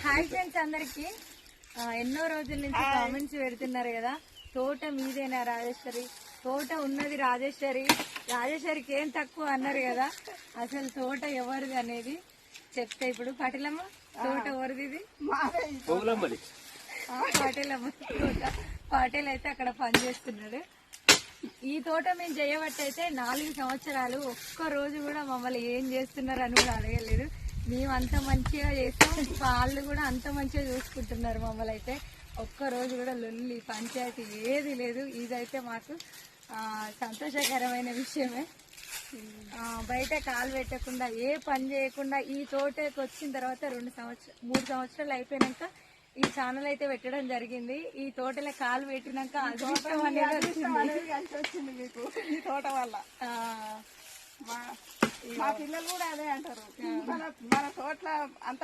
Hi friends అందరికి ఎన్నో రోజుల నుంచి కామెంట్స్ పెడుతున్నారు కదా, తోట మీదేనా రాజేశ్వరి, తోట ఉన్నది రాజేశ్వరికి ఏం తక్కువ అన్నారు కదా. అసలు తోట ఎవరిది అనేది చెప్తే ఇప్పుడు పటేలమ్మ తోట ఎవరిది? ఇది పటేలమ్మ తోట. పటేల్ అయితే అక్కడ పని చేస్తున్నాడు. ఈ తోట మేము చేయబట్టయితే 4 సంవత్సరాలు ఒక్క రోజు కూడా మమ్మల్ని ఏం చేస్తున్నారు అని కూడా అడగలేదు. మేము అంత మంచిగా చేస్తాం, వాళ్ళు కూడా అంత మంచిగా చూసుకుంటున్నారు మమ్మల్ని. అయితే ఒక్క రోజు కూడా లొల్లి పంచాయతీ ఏది లేదు. ఇదైతే మాకు సంతోషకరమైన విషయమే. బయట కాలు పెట్టకుండా ఏ పని చేయకుండా ఈ తోటకి వచ్చిన తర్వాత 3 సంవత్సరాలు అయిపోయినాక ఈ ఛానల్ అయితే పెట్టడం జరిగింది. ఈ తోటలో కాలు పెట్టినాక అదృష్టం అనేది వచ్చింది మీకు ఈ తోట వల్ల. మా పిల్లలు కూడా అదే అంటారు, మన తోటలో అంత